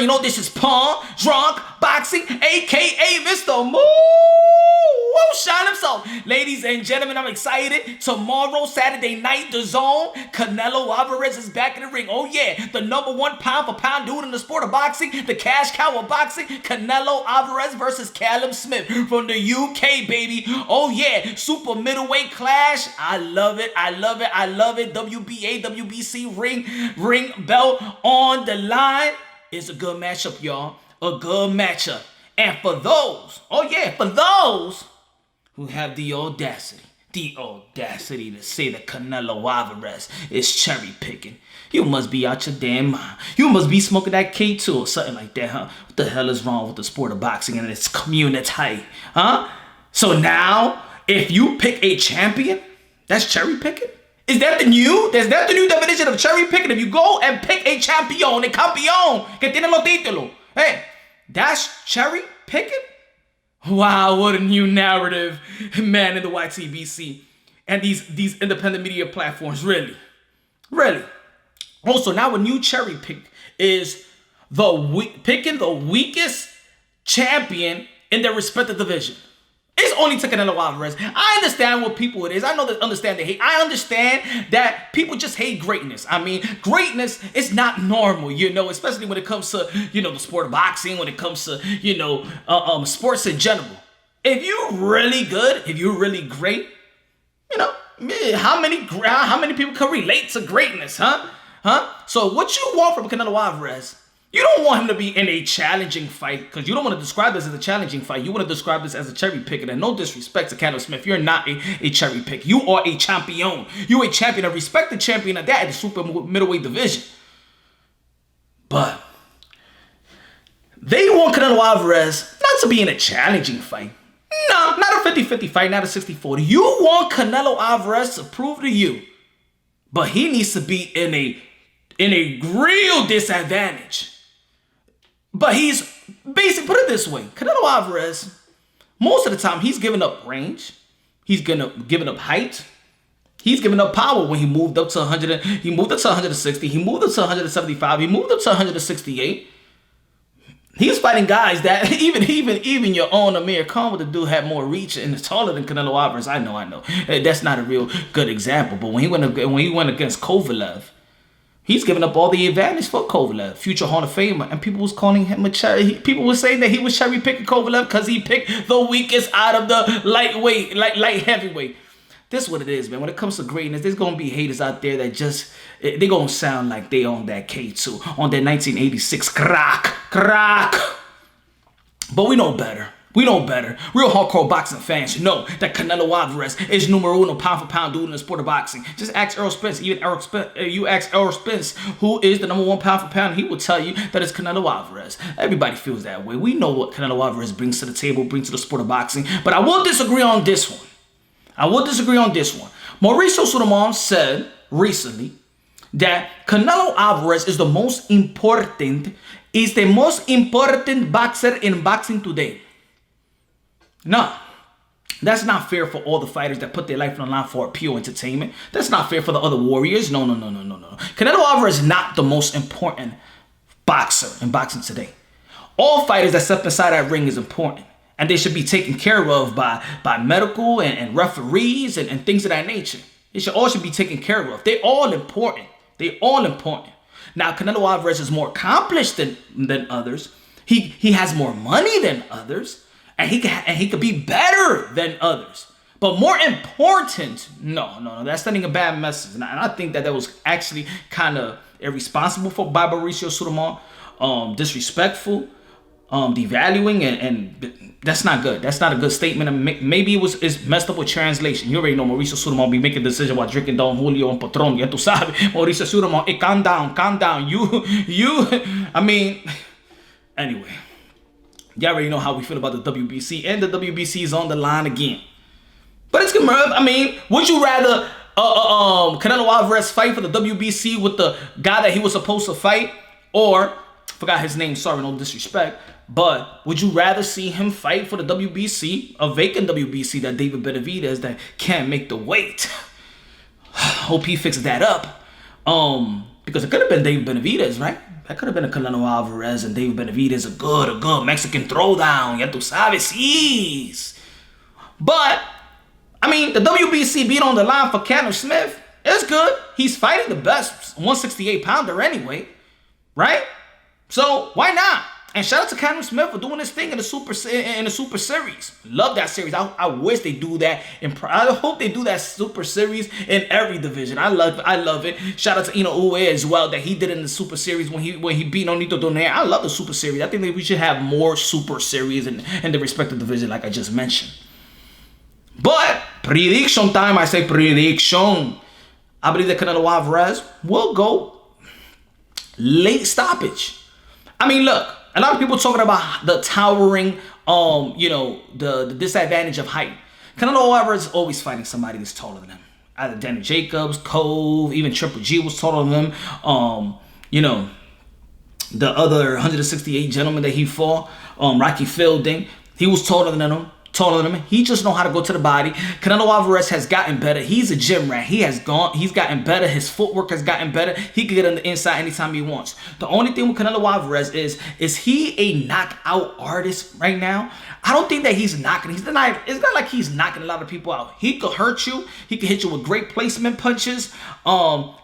already know this is Pawn Drunk Boxing, aka Mr. Moo Shine himself. Ladies and gentlemen, I'm excited. Tomorrow, Saturday night, the Zone, Canelo Alvarez is back in the ring. Oh yeah, the #1 pound-for-pound dude in the sport of boxing, the cash cow of boxing, Canelo Alvarez versus Callum Smith from the UK, baby. Oh yeah, super middleweight clash. I love it. I love it. I love it. WBA, WBC ring belt on the line. It's a good matchup, y'all. A good matchup. And for those, oh yeah, for those who have the audacity to say that Canelo Alvarez is cherry picking, you must be out your damn mind. You must be smoking that K2 or something like that, huh? What the hell is wrong with the sport of boxing and its community, huh? So now, if you pick a champion, that's cherry picking? Is that the new definition of cherry picking? If you go and pick a champion, a campeón que tiene los títulos, hey, that's cherry picking? Wow, what a new narrative, man, in the YTBC and these independent media platforms, really. Also, now a new cherry pick is picking the weakest champion in their respective division. It's only to Canelo Alvarez. I understand what people it is. I know that understand the hate. I understand that people just hate greatness. I mean, greatness is not normal, you know, especially when it comes to, you know, the sport of boxing, when it comes to, you know, sports in general. If you're really good, if you're really great, you know, how many people can relate to greatness, huh? So what you want from Canelo Alvarez? You don't want him to be in a challenging fight, because you don't want to describe this as a challenging fight. You want to describe this as a cherry pick. And no disrespect to Callum Smith, you're not a cherry pick. You are a champion. You're a champion. I respect the champion of that at the super middleweight division. But they want Canelo Alvarez not to be in a challenging fight. No, not a 50-50 fight, not a 60-40. You want Canelo Alvarez to prove to you, but he needs to be in a real disadvantage. But he's basically, put it this way, Canelo Alvarez, most of the time, he's giving up range. He's giving up height. He's giving up power when he moved up to 100. He moved up to 160. He moved up to 175. He moved up to 168. He's fighting guys that even your own Amir Khan with the dude had more reach and is taller than Canelo Alvarez. I know. That's not a real good example. But when he went against Kovalev, he's giving up all the advantage for Kovalev, future Hall of Famer, and people was calling him a cherry. People were saying that he was cherry picking Kovalev because he picked the weakest out of the light heavyweight. This is what it is, man. When it comes to greatness, there's gonna be haters out there that just they gonna sound like they on that K2, on that 1986 crack. But we know better. We know better. Real hardcore boxing fans know that Canelo Alvarez is #1 pound-for-pound dude in the sport of boxing. Just ask Errol Spence. Even you ask Errol Spence, who is the #1 pound-for-pound, he will tell you that it's Canelo Alvarez. Everybody feels that way. We know what Canelo Alvarez brings to the table, brings to the sport of boxing. But I will disagree on this one. Mauricio Sulaiman said recently that Canelo Alvarez is the most important boxer in boxing today. No, that's not fair for all the fighters that put their life on the line for pure entertainment. That's not fair for the other warriors. No. Canelo Alvarez is not the most important boxer in boxing today. All fighters that step inside that ring is important, and they should be taken care of by medical and referees and things of that nature. They should all be taken care of. They're all important. Now, Canelo Alvarez is more accomplished than others. He has more money than others. And he could be better than others. But more important, no, that's sending a bad message. And I think that was actually kind of irresponsible by Mauricio Sulaiman, disrespectful, devaluing, and that's not good. That's not a good statement. And maybe it's messed up with translation. You already know Mauricio Sulaiman be making a decision while drinking Don Julio and Patron. Ya tú sabes, Mauricio Sulaiman, hey, calm down. I mean, anyway. Y'all already know how we feel about the WBC, and the WBC is on the line again. But it's good, I mean, would you rather Canelo Alvarez fight for the WBC with the guy that he was supposed to fight, or forgot his name, sorry, no disrespect, but would you rather see him fight for the WBC, a vacant WBC that David Benavidez that can't make the weight? Hope he fixes that up. Because it could have been David Benavidez, right? That could have been a Canelo Alvarez and David Benavidez, a good Mexican throwdown. Ya tú sabes, yes. But, I mean, the WBC beat on the line for Callum Smith is good. He's fighting the best 168-pounder anyway, right? So, why not? And shout out to Callum Smith for doing this thing in the Super Series. Love that series. I wish they do that. I hope they do that Super Series in every division. I love it. Shout out to Ue as well that he did it in the Super Series when he beat Nonito Donaire. I love the Super Series. I think that we should have more Super Series in the respective division like I just mentioned. But prediction time. I say prediction. I believe that Canelo Alvarez will go late stoppage. I mean, look. A lot of people talking about the towering, the disadvantage of height. Canelo Alvarez is always fighting somebody that's taller than him. Either Danny Jacobs, Cove, even Triple G was taller than him. The other 168 gentleman that he fought, Rocky Fielding, he was taller than him. He just know how to go to the body. Canelo Alvarez has gotten better. He's a gym rat. He's gotten better. His footwork has gotten better. He can get on the inside anytime he wants. The only thing with Canelo Alvarez is he a knockout artist right now? I don't think that he's knocking. It's not like he's knocking a lot of people out. He could hurt you. He could hit you with great placement punches.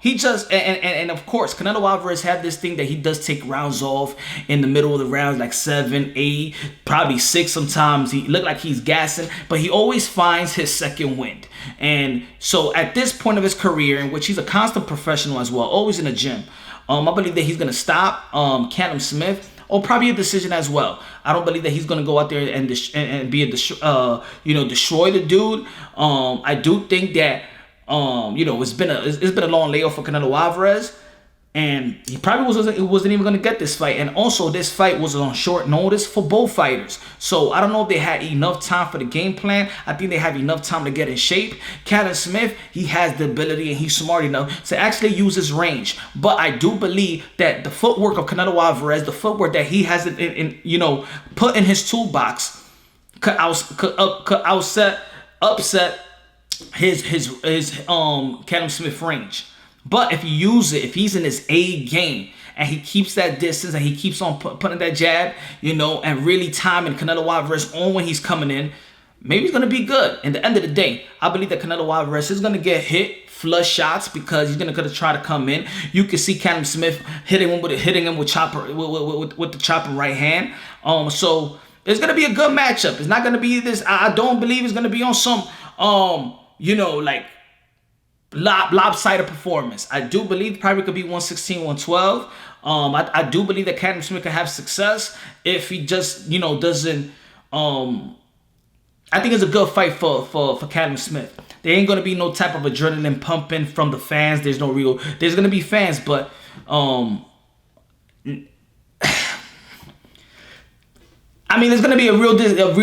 He just and of course Canelo Alvarez had this thing that he does take rounds off in the middle of the rounds, like 7, 8, probably 6 sometimes. He looked like he's gassing, but he always finds his second wind. And so at this point of his career, in which he's a constant professional as well, always in the gym, I believe that he's gonna stop Callum Smith. Or probably a decision as well. I don't believe that he's gonna go out there and be destroy the dude. I do think that it's been a long layoff for Canelo Alvarez, and he probably wasn't even gonna get this fight. And also, this fight was on short notice for both fighters. So I don't know if they had enough time for the game plan. I think they have enough time to get in shape. Callum Smith, he has the ability and he's smart enough to actually use his range. But I do believe that the footwork of Canelo Alvarez, the footwork that he has put in his toolbox, could upset his Callum Smith range. But if you use it, if he's in his A game and he keeps that distance and he keeps on putting that jab, and really timing Canelo Alvarez on when he's coming in, maybe he's going to be good. In the end of the day, I believe that Canelo Alvarez is going to get hit, flush shots, because he's going to try to come in. You can see Callum Smith hitting him with the chopper right hand. So it's going to be a good matchup. It's not going to be this. I don't believe it's going to be on some, like lopsided performance. I do believe probably could be 116, 112. I do believe that Callum Smith can have success if he just, doesn't. I think it's a good fight for Callum Smith. There ain't gonna be no type of adrenaline pumping from the fans. There's gonna be fans, but I mean, there's going to be a real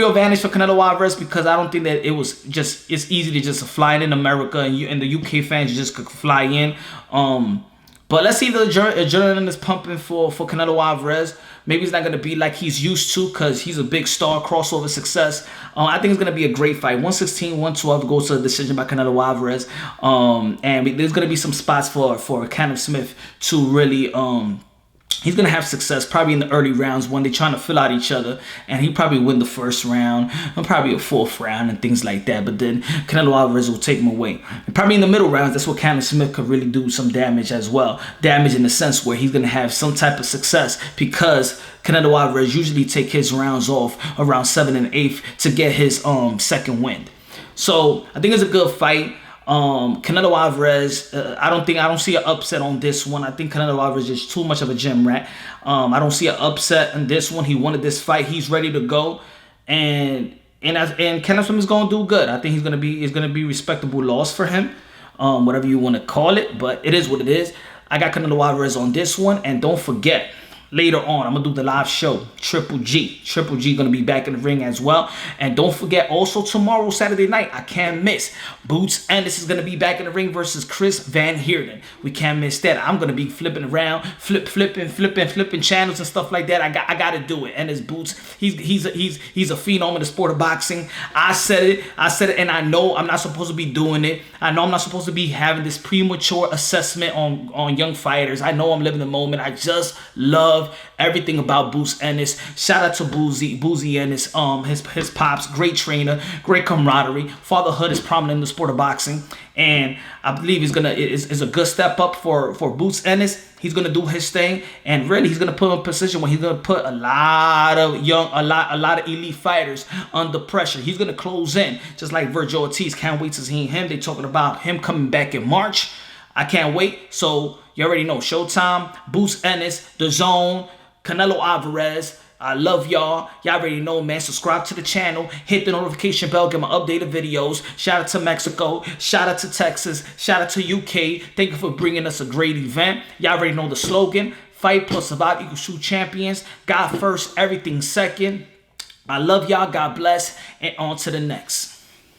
advantage for Canelo Alvarez, because I don't think that it's easy to just fly in America and the UK fans just could fly in. But let's see if the adrenaline is pumping for Canelo Alvarez. Maybe it's not going to be like he's used to, because he's a big star, crossover success. I think it's going to be a great fight. 116, 112 goes to a decision by Canelo Alvarez. And there's going to be some spots for Callum Smith to really he's going to have success probably in the early rounds when they're trying to fill out each other. And he probably win the first round and probably a fourth round and things like that. But then Canelo Alvarez will take him away. And probably in the middle rounds, that's where Callum Smith could really do some damage as well. Damage in the sense where he's going to have some type of success, because Canelo Alvarez usually take his rounds off around 7th and 8th to get his second wind. So I think it's a good fight. Canelo Alvarez, I don't see an upset on this one. I think Canelo Alvarez is too much of a gym rat. I don't see an upset in this one. He wanted this fight. He's ready to go, and Callum Smith is gonna do good. I think it's gonna be respectable loss for him, whatever you want to call it. But it is what it is. I got Canelo Alvarez on this one, and don't forget, later on. I'm gonna do the live show. Triple G gonna be back in the ring as well. And don't forget, also tomorrow, Saturday night, I can't miss. Boots Ennis is gonna be back in the ring versus Chris Van Heerden. We can't miss that. I'm gonna be flipping around, flipping channels and stuff like that. I gotta do it. And his Boots, he's a phenom in the sport of boxing. I said it, and I know I'm not supposed to be doing it. I know I'm not supposed to be having this premature assessment on young fighters. I know I'm living the moment. I just love everything about Boots Ennis. Shout out to Boozy Ennis, his pops, great trainer, great camaraderie. Fatherhood is prominent in the sport of boxing, and I believe is a good step up for Boots Ennis. He's gonna do his thing, and really he's gonna put him in a position where he's gonna put a lot of elite fighters under pressure. He's gonna close in, just like Virgil Ortiz. Can't wait to see him. They talking about him coming back in March. I can't wait. So you already know, Showtime, Boots Ennis, The Zone, Canelo Alvarez. I love y'all. Y'all already know, man. Subscribe to the channel. Hit the notification bell. Get my updated videos. Shout out to Mexico. Shout out to Texas. Shout out to UK. Thank you for bringing us a great event. Y'all already know the slogan. Fight plus survive equals true champions. God first, everything second. I love y'all. God bless. And on to the next.